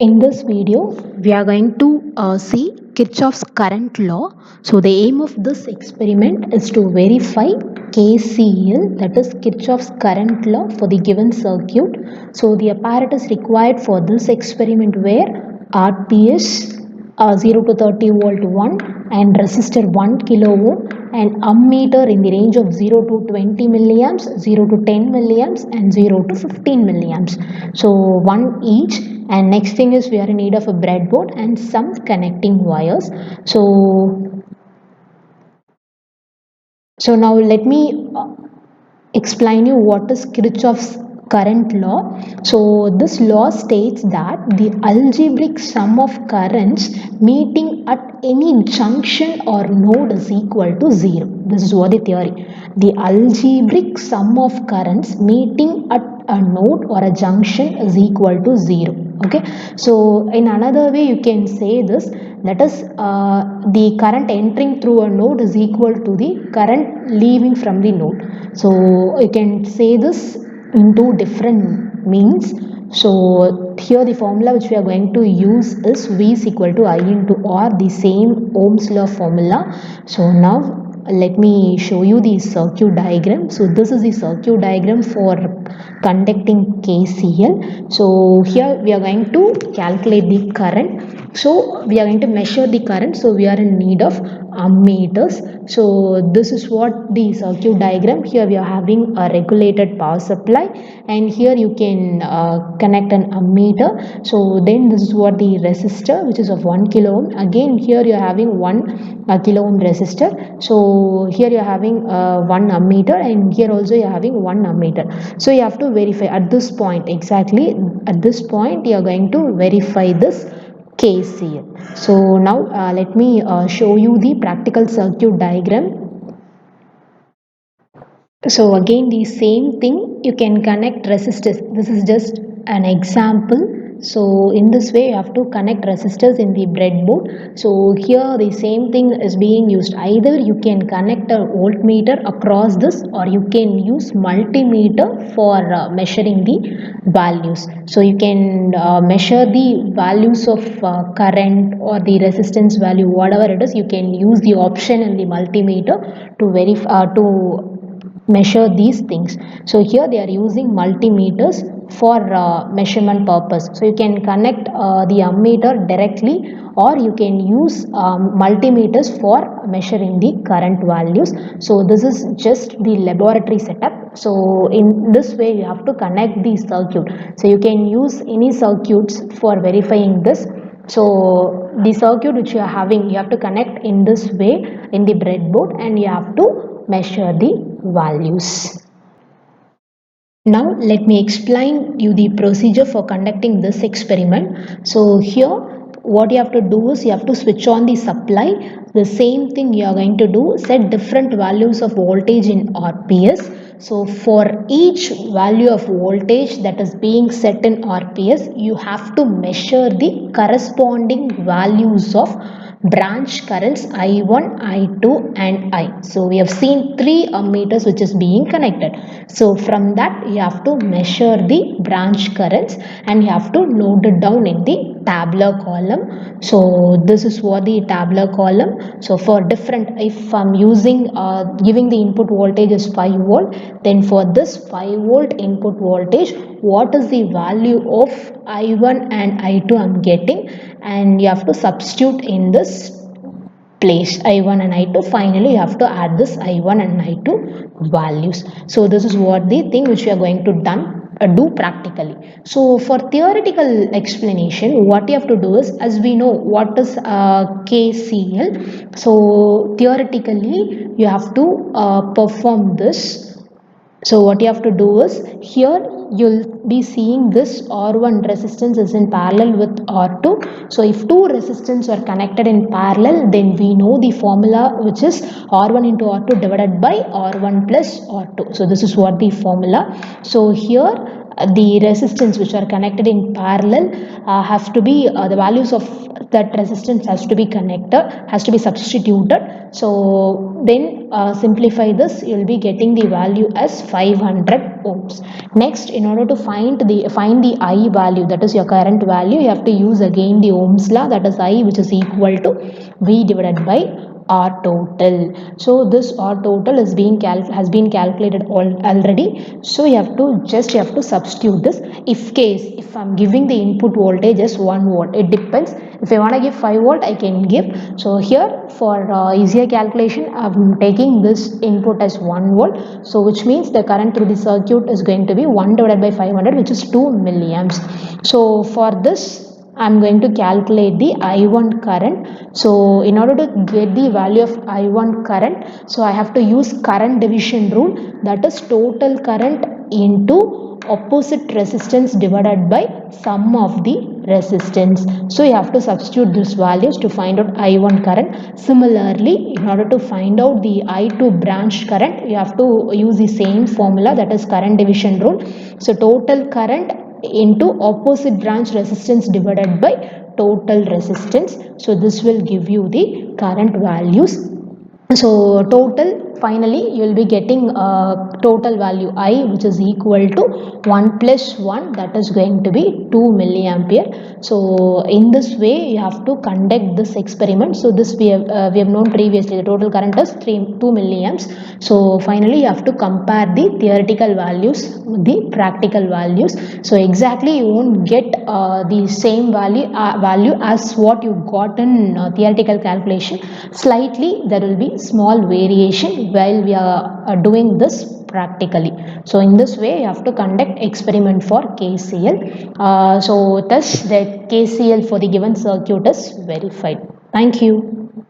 In this video, we are going to see Kirchhoff's current law. So the aim of this experiment is to verify KCL, that is Kirchhoff's current law for the given circuit. So the apparatus required for this experiment were RPS 0 to 30 volt 1 and resistor 1 kilo ohm and ammeter in the range of 0 to 20 milliamps, 0 to 10 milliamps and 0 to 15 milliamps. So one each, and next thing is we are in need of a breadboard and some connecting wires. So now let me explain you what is Kirchhoff's current law. So this law states that the algebraic sum of currents meeting at any junction or node is equal to 0. This is what the theory. The algebraic sum of currents meeting at a node or a junction is equal to 0. Okay, so in another way you can say this, that is the current entering through a node is equal to the current leaving from the node. So you can say this in two different means. So here the formula which we are going to use is V is equal to I into R, the same Ohm's law formula. So now let me show you the circuit diagram. So this is the circuit diagram for conducting KCL. So here we are going to calculate the current. So we are going to measure the current. So we are in need of ammeters. So this is what the circuit diagram. Here we are having a regulated power supply, and here you can connect an ammeter. So then this is what the resistor, which is of 1 kilo ohm. Again here you are having 1 kilo ohm resistor. So here you are having 1 ammeter, and here also you are having 1 ammeter. So you have to verify at this point, exactly at this point you are going to verify this KCL. So now let me show you the practical circuit diagram. So again the same thing, you can connect resistors. This is just an example. So in this way you have to connect resistors in the breadboard. So here the same thing is being used. Either you can connect a voltmeter across this, or you can use multimeter for measuring the values. So you can measure the values of current or the resistance value, whatever it is. You can use the option in the multimeter to verify to measure these things. So here they are using multimeters for measurement purpose. So you can connect the ammeter directly, or you can use multimeters for measuring the current values. So this is just the laboratory setup. So in this way you have to connect the circuit. So you can use any circuits for verifying this. So the circuit which you are having, you have to connect in this way in the breadboard, and you have to measure the values. Now let me explain you the procedure for conducting this experiment. So here what you have to do is you have to switch on the supply. The same thing you are going to do, set different values of voltage in RPS. So for each value of voltage that is being set in RPS, you have to measure the corresponding values of branch currents I1, I2 and I. So we have seen 3 ammeters which is being connected. So from that you have to measure the branch currents, and you have to note it down in the tabular column. So this is what the tabular column. So for different, if I'm using giving the input voltage is 5 volt, then for this 5 volt input voltage, what is the value of I1 and I2 I'm getting, and you have to substitute in this place I1 and I2. Finally you have to add this I1 and I2 values. So this is what the thing which we are going to do practically. So for theoretical explanation, what you have to do is, as we know what is KCL, so theoretically you have to perform this. So what you have to do is, here you'll be seeing this R1 resistance is in parallel with R2. So if two resistance are connected in parallel, then we know the formula, which is R1 into R2 divided by R1 plus R2. So this is what the formula. So here the resistance which are connected in parallel have to be the values of that resistance has to be substituted. So then simplify this, you will be getting the value as 500 ohms. Next, in order to find the I value, that is your current value, you have to use again the Ohm's law, that is I, which is equal to V divided by R total. So this R total has been calculated already. So you have to substitute this. If I'm giving the input voltage as 1 volt, it depends. If I want to give 5 volt, I can give. So here for easier calculation, I'm taking this input as 1 volt. So which means the current through the circuit is going to be 1 divided by 500, which is 2 milliamps. So for this, I'm going to calculate the I1 current. So in order to get the value of I1 current, so I have to use current division rule, that is total current into opposite resistance divided by sum of the resistance. So you have to substitute these values to find out I1 current. Similarly, in order to find out the I2 branch current, you have to use the same formula, that is current division rule. So total current into opposite branch resistance divided by total resistance. So this will give you the current values. So total, finally you will be getting total value I, which is equal to 1 plus 1, that is going to be 2 milliampere. So in this way you have to conduct this experiment. So this we have known previously, the total current is 2 milliamps. So finally you have to compare the theoretical values with the practical values. So exactly you won't get the same value as what you got in theoretical calculation. Slightly there will be small variation while we are doing this practically. So in this way you have to conduct experiment for KCL. So thus the KCL for the given circuit is verified. Thank you.